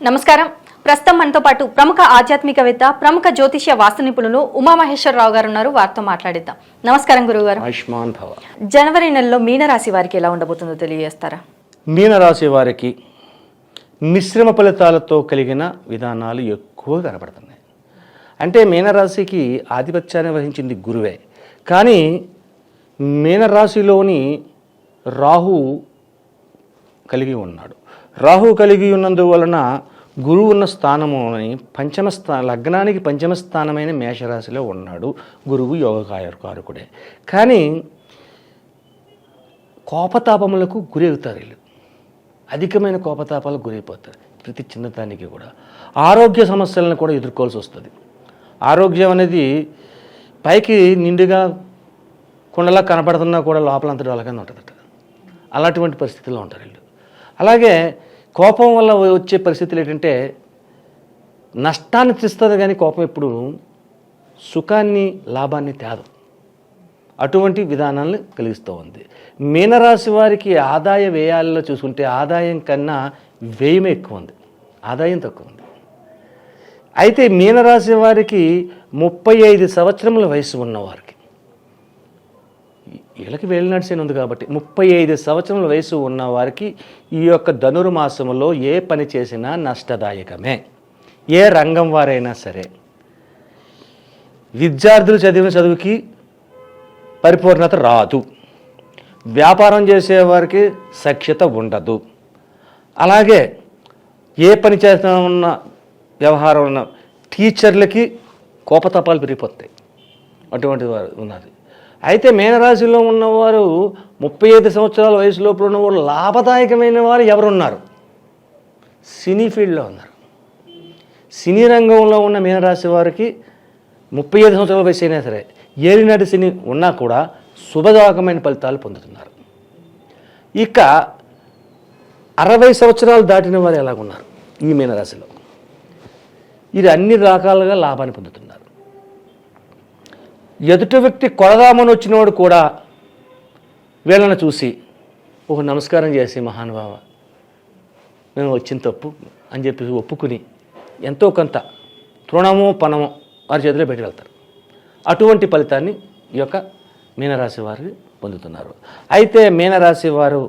నమస్కారం. ప్రస్తుతం మనతో పాటు ప్రముఖ ఆధ్యాత్మికవేత్త, ప్రముఖ జ్యోతిష్య వాస్తు నిపుణులు ఉమామహేశ్వరరావు గారు ఉన్నారు. వారితో మాట్లాడిద్దాం. నమస్కారం గురువుగారు. ఆయుష్మాన్ భవ. జనవరి నెలలో మీనరాశి వారికి ఎలా ఉండబోతుందో తెలియజేస్తారా? మీనరాశి వారికి మిశ్రమ ఫలితాలతో కలిగిన విధానాలు ఎక్కువ కనపడుతున్నాయి. అంటే మీనరాశికి ఆధిపత్యాన్ని వహించింది గురువే. కానీ మీనరాశిలోని రాహు కలిగి ఉన్నాడు. రాహు కలిగి ఉన్నందువలన గురువు ఉన్న స్థానముని లగ్నానికి పంచమ స్థానమైన మేషరాశిలో ఉన్నాడు. గురువు యోగకారకుడే. కానీ కోపతాపములకు గురవుతారు. వీళ్ళు అధికమైన కోపతాపాలకు గురైపోతారు. ప్రతి చిన్నదానికి కూడా ఆరోగ్య సమస్యలను కూడా ఎదుర్కోవాల్సి వస్తుంది. ఆరోగ్యం అనేది పైకి నిండుగా కుండలా కనపడుతున్నా కూడా లోపలంతా డొలగానే ఉంటుందట. అలాంటి పరిస్థితుల్లో ఉంటారు వీళ్ళు. అలాగే కోపం వల్ల వచ్చే పరిస్థితులు ఏంటంటే నష్టాన్ని తెస్తుంది, కానీ కోపం ఎప్పుడు సుఖాన్ని లాభాన్ని తేదు. అటువంటి విధానాలను కలిగిస్తూ ఉంది. మీనరాశి వారికి ఆదాయ వ్యయాలలో చూసుకుంటే ఆదాయం కన్నా వ్యయం ఎక్కువ ఉంది, ఆదాయం తక్కువ ఉంది. అయితే మీనరాశి వారికి 35 సంవత్సరముల వయసు ఉన్నవారికి, వీళ్ళకి వేలినాడ్సేన ఉంది కాబట్టి 35 సంవత్సరముల వయసు ఉన్నవారికి ఈ యొక్క ధనుర్మాసంలో ఏ పని చేసినా నష్టదాయకమే. ఏ రంగం వారైనా సరే. విద్యార్థులు చదివిన చదువుకి పరిపూర్ణత రాదు. వ్యాపారం చేసేవారికి సఖ్యత ఉండదు. అలాగే ఏ పని చేస్తా ఉన్న వ్యవహారం ఉన్న టీచర్లకి కోపతాపాలు పెరిగిపోతాయి. అటువంటి వారు ఉన్నది. అయితే మీనరాశిలో ఉన్నవారు 35 సంవత్సరాల వయసులోపు ఉన్నవారు లాభదాయకమైన వారు ఎవరున్నారు? సినీ ఫీల్డ్లో ఉన్నారు. సినీ రంగంలో ఉన్న మీనరాశి వారికి 35 సంవత్సరాల వయసు అయినా సరే ఏలినాటి సినీ ఉన్నా కూడా శుభదాయకమైన ఫలితాలు పొందుతున్నారు. ఇక 60 సంవత్సరాలు దాటిన వారు ఎలాగున్నారు ఈ మీనరాశిలో? ఇది అన్ని రకాలుగా లాభాన్ని పొందుతున్నారు. ఎదుటి వ్యక్తి కొడదామని వచ్చినవాడు కూడా వీళ్ళని చూసి ఒక నమస్కారం చేసి, మహానుభావ మేము వచ్చిన తప్పు అని చెప్పి ఒప్పుకుని ఎంతో కొంత తృణమో పణమో వారి చేతిలో పెట్టి వెళ్తారు. అటువంటి ఫలితాన్ని ఈ యొక్క మీనరాశి వారు పొందుతున్నారు. అయితే మీనరాశి వారు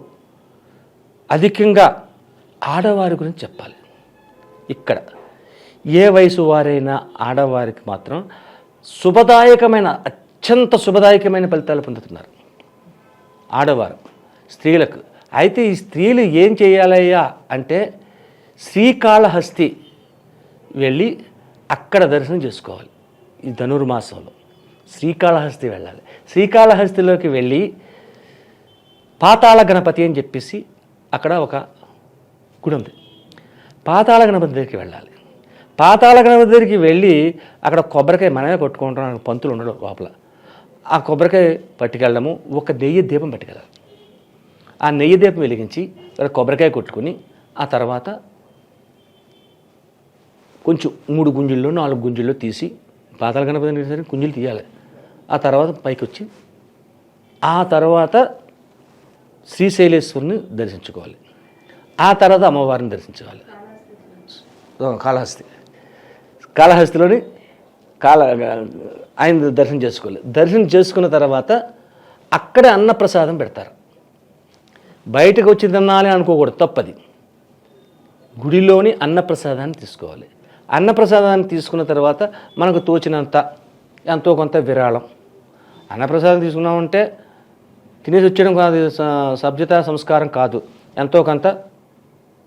అధికంగా ఆడవారి గురించి చెప్పాలి. ఇక్కడ ఏ వయసు వారైనా ఆడవారికి మాత్రం శుభదాయకమైన, అత్యంత శుభదాయకమైన ఫలితాలు పొందుతున్నారు ఆడవారు, స్త్రీలకు. అయితే ఈ స్త్రీలు ఏం చేయాలయ్యా అంటే శ్రీకాళహస్తి వెళ్ళి అక్కడ దర్శనం చేసుకోవాలి. ఈ ధనుర్మాసంలో శ్రీకాళహస్తి వెళ్ళాలి. శ్రీకాళహస్తిలోకి వెళ్ళి పాతాళ గణపతి అని చెప్పేసి అక్కడ ఒక గుడి ఉంది. పాతాళ గణపతి దగ్గరికి వెళ్ళాలి. పాతాళ గణపతి దగ్గరికి వెళ్ళి అక్కడ కొబ్బరికాయ మనమే కొట్టుకుంటాం, పంతులు ఉండడం లోపల. ఆ కొబ్బరికాయ పట్టుకెళ్ళడము, ఒక నెయ్యి దీపం పట్టుకెళ్ళాలి. ఆ నెయ్యి దీపం వెలిగించి అక్కడ కొబ్బరికాయ కొట్టుకుని ఆ తర్వాత కొంచెం 3 గుంజుల్లో 4 గుంజుల్లో తీసి పాతాళ గణపతి సరే గుంజులు తీయాలి. ఆ తర్వాత పైకి వచ్చి ఆ తర్వాత శ్రీశైలేశ్వరుని దర్శించుకోవాలి. ఆ తర్వాత అమ్మవారిని దర్శించుకోవాలి. కాళహస్తిలోని ఆయన దర్శనం చేసుకోవాలి. దర్శనం చేసుకున్న తర్వాత అక్కడే అన్నప్రసాదం పెడతారు. బయటకు వచ్చి తినాలి అనుకోకూడదు, తప్పది. గుడిలోని అన్నప్రసాదాన్ని తీసుకోవాలి. అన్నప్రసాదాన్ని తీసుకున్న తర్వాత మనకు తోచినంత ఎంతో కొంత విరాళం. అన్నప్రసాదం తీసుకున్నామంటే తినేసి వచ్చేయడం కాదు, సభ్యత సంస్కారం కాదు. ఎంతో కొంత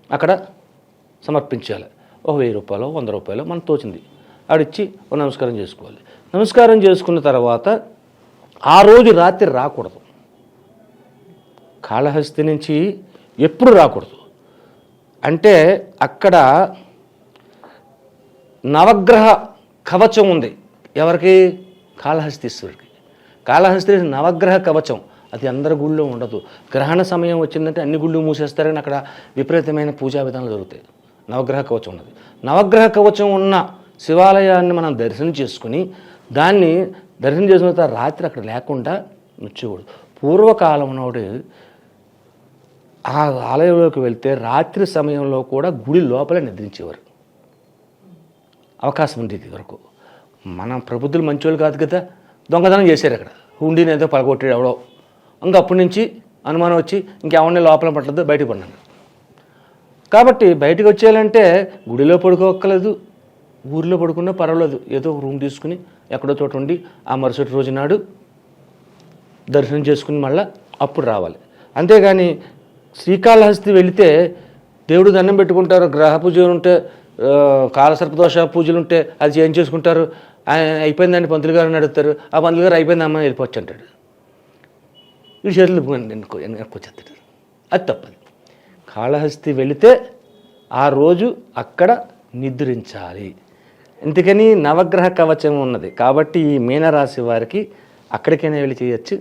అక్కడ సమర్పించాలి. ఒక 1000 రూపాయలు 100 రూపాయలు మనకు తోచింది ఆడిచ్చి ఒక నమస్కారం చేసుకోవాలి. నమస్కారం చేసుకున్న తర్వాత ఆ రోజు రాత్రి రాకూడదు. కాళహస్తి నుంచి ఎప్పుడు రాకూడదు. అంటే అక్కడ నవగ్రహ కవచం ఉంది. ఎవరికి? కాళహస్తీశ్వరుడికి. కాళహస్తి నవగ్రహ కవచం. అది అందరి గుళ్ళో ఉండదు. గ్రహణ సమయం వచ్చిందంటే అన్ని గుళ్ళు మూసేస్తారని అక్కడ విపరీతమైన పూజా విధానాలు జరుగుతాయి. నవగ్రహ కవచం ఉన్నది. నవగ్రహ కవచం ఉన్న శివాలయాన్ని మనం దర్శనం చేసుకుని దాన్ని దర్శనం చేసుకున్న తర్వాత రాత్రి అక్కడ లేకుండా వచ్చేవాడు. పూర్వకాలం నాడు ఆ ఆలయంలోకి వెళ్తే రాత్రి సమయంలో కూడా గుడి లోపలే నిద్రించేవారు. అవకాశం ఉండేది వరకు. మన ప్రబుద్ధులు మంచోళ్ళు కాదు కదా, దొంగతనం చేశారు అక్కడ. హుండీని ఏదో పడగొట్టాడు ఎవడో. ఇంకా అప్పటి నుంచి అనుమానం వచ్చి ఇంకెవరిని లోపల పట్టలేదు, బయటకు పడినాను. కాబట్టి బయటకు వచ్చేయాలంటే గుడిలో పడుకోక్కర్లేదు, ఊరిలో పడుకున్నా పర్వాలేదు. ఏదో ఒక రూమ్ తీసుకుని ఎక్కడో చోట ఉండి ఆ మరుసటి రోజు నాడు దర్శనం చేసుకుని మళ్ళీ అప్పుడు రావాలి. అంతేగాని శ్రీకాళహస్తి వెళితే దేవుడు దండం పెట్టుకుంటారు, గ్రహ పూజలు ఉంటే, కాలసర్పదోష పూజలు ఉంటే అది చేయించేసుకుంటారు. అయిపోయిందండి పంతులు గారిని అడుగుతారు. ఆ పంతులు గారు అయిపోయిందమ్మా వెళ్ళిపోవచ్చు అంటాడు. వీడి చేతులు వెనక్కొచ్చేస్తాడు. అది తప్పదు. కాళహస్తి వెళితే ఆ రోజు అక్కడ నిద్రించాలి. ఎందుకని నవగ్రహ కవచం ఉన్నది కాబట్టి ఈ మీనరాశి వారికి అక్కడికైనా వెళ్ళి చేయొచ్చు.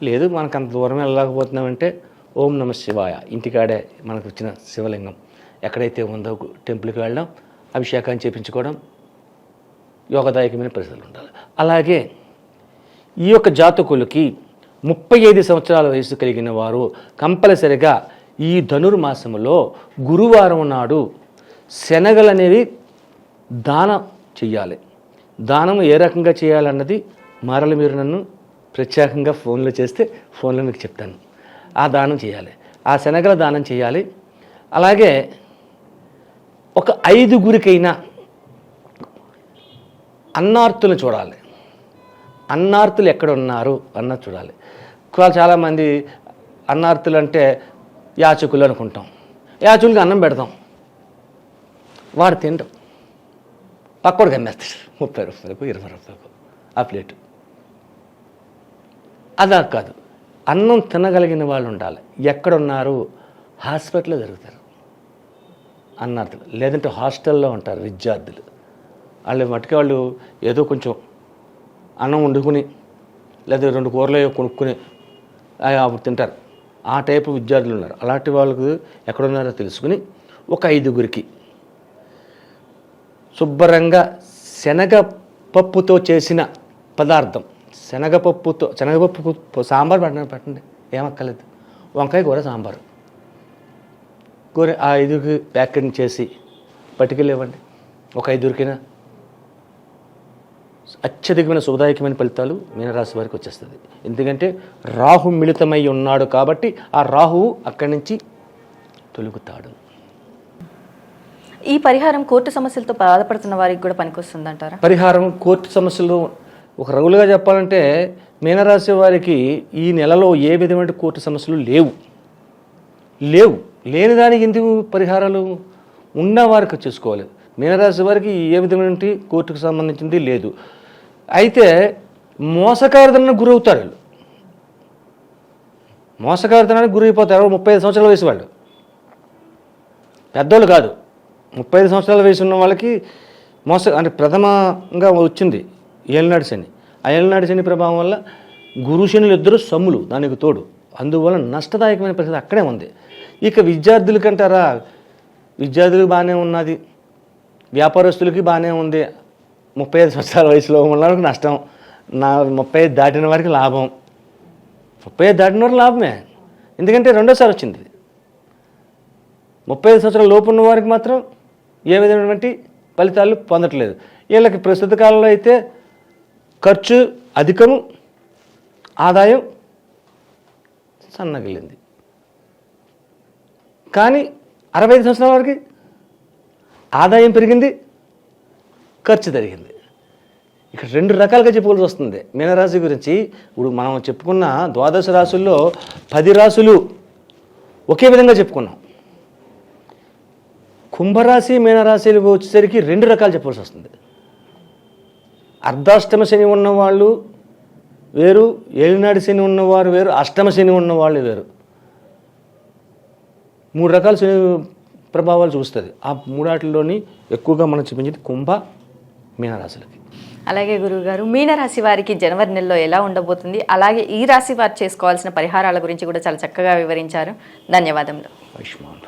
లేదు మనకు అంత దూరం వెళ్ళలేకపోతున్నామంటే ఓం నమ శివాయ ఇంటికాడే మనకు వచ్చిన శివలింగం ఎక్కడైతే ఉందో టెంపుల్కి వెళ్ళడం, అభిషేకాన్ని చేయించుకోవడం యోగదాయకమైన పరిస్థితులు ఉండాలి. అలాగే ఈ యొక్క జాతకులకి 35 సంవత్సరాల వయసు కలిగిన వారు కంపల్సరిగా ఈ ధనుర్మాసములో గురువారం నాడు శనగలు అనేవి దానం చెయ్యాలి. దానం ఏ రకంగా చేయాలన్నది మరల మీరు నన్ను ప్రత్యేకంగా ఫోన్లో చేస్తే ఫోన్లో మీకు చెప్తాను. ఆ దానం చేయాలి, ఆ శనగల దానం చేయాలి. అలాగే ఒక 5గురికైనా అన్నార్తులు చూడాలి. అన్నార్తులు ఎక్కడ ఉన్నారు అన్నది చూడాలి. చాలామంది అన్నార్తులు అంటే యాచకులు అనుకుంటాం. యాచకులకి అన్నం పెడతాం, వాడు తింటాం, పక్కోడికి అమ్మేస్తాడు 30 రూపాయలకు 20 రూపాయలకు ఆ ప్లేటు. అదా కాదు, అన్నం తినగలిగిన వాళ్ళు ఉండాలి. ఎక్కడున్నారు? హాస్పిటల్లో జరుగుతారు అన్నార్తులు, లేదంటే హాస్టల్లో ఉంటారు విద్యార్థులు. వాళ్ళు మట్టుకు వాళ్ళు ఏదో కొంచెం అన్నం వండుకుని లేదా 2 కూరలు కొనుక్కుని అప్పుడు తింటారు. ఆ టైపు విద్యార్థులు ఉన్నారు. అలాంటి వాళ్ళకు ఎక్కడున్నారో తెలుసుకుని ఒక 5గురికి శుభ్రంగా శనగపప్పుతో చేసిన పదార్థం, శనగపప్పు సాంబార్ పెట్టండి, ఏమక్కర్లేదు. వంకాయ కూర సాంబారు కూర ఆ 5కి ప్యాకెట్ చేసి పట్టుకెళ్ళివ్వండి. ఒక 5గురికైనా అత్యధికమైన శుభదాయకమైన ఫలితాలు మీనరాశి వారికి వచ్చేస్తుంది. ఎందుకంటే రాహు మిళితమై ఉన్నాడు కాబట్టి ఆ రాహువు అక్కడి నుంచి తొలుగుతాడు. ఈ పరిహారం కోర్టు సమస్యలతో బాధపడుతున్న వారికి కూడా పనికొస్తుందంటారా? పరిహారం కోర్టు సమస్యలు ఒక రగులుగా చెప్పాలంటే మీనరాశి వారికి ఈ నెలలో ఏ విధమైన కోర్టు సమస్యలు లేవు. లేని దానికి ఎందుకు పరిహారాలు? ఉన్న వారికి చేసుకోవాలి. మీనరాశి వారికి ఏ విధమైన కోర్టుకు సంబంధించింది లేదు. అయితే మోసకారితనానికి గురవుతారు. వీళ్ళు మోసకారితనానికి గురైపోతారు. 35 సంవత్సరాల వయసు వాళ్ళు, పెద్దోళ్ళు కాదు. 35 సంవత్సరాల వయసు ఉన్న వాళ్ళకి అంటే ప్రథమంగా వచ్చింది ఏలినాడు శని. ఆ ఏలినాడు శని ప్రభావం వల్ల గురు శనులు ఇద్దరు సమ్ములు దానికి తోడు. అందువల్ల నష్టదాయకమైన పరిస్థితి అక్కడే ఉంది. ఇక విద్యార్థులకంటారా, విద్యార్థులకు బాగానే ఉన్నది, వ్యాపారస్తులకి బాగానే ఉంది. 35 సంవత్సరాల వయసులో ఉన్న వాళ్ళకి నష్టం, 35 దాటిన వారికి లాభం. 35 దాటిన వారికి లాభమే, ఎందుకంటే రెండోసారి వచ్చింది. 35 సంవత్సరాల లోపు ఉన్న వారికి మాత్రం ఏ విధమైనటువంటి ఫలితాలు పొందట్లేదు. వీళ్ళకి ప్రస్తుత కాలంలో అయితే ఖర్చు అధికము, ఆదాయం సన్నగిలింది. కానీ 65 సంవత్సరాల వరకు ఆదాయం పెరిగింది, ఖర్చు తరిగింది. ఇక్కడ 2 రకాలుగా చెప్పుకోవాల్సి వస్తుంది మీనరాశి గురించి. ఇప్పుడు మనం చెప్పుకున్న ద్వాదశ రాశుల్లో 10 రాశులు ఒకే విధంగా చెప్పుకున్నాం. కుంభరాశి మీనరాశిలు వచ్చేసరికి 2 రకాలు చెప్పాల్సి వస్తుంది. అర్ధాష్టమ శని ఉన్నవాళ్ళు వేరు, ఏలినాడు శని ఉన్నవారు వేరు, అష్టమ శని ఉన్నవాళ్ళు వేరు. 3 రకాల శని ప్రభావాలు చూస్తుంది. ఆ 3 వాటిల్లోని ఎక్కువగా మనం చూపించేది కుంభ మీనరాశులకి. అలాగే గురువుగారు, మీనరాశి వారికి జనవరి నెలలో ఎలా ఉండబోతుంది, అలాగే ఈ రాశి వారు చేసుకోవాల్సిన పరిహారాల గురించి కూడా చాలా చక్కగా వివరించారు. ధన్యవాదములు. ఆయుష్మాన్.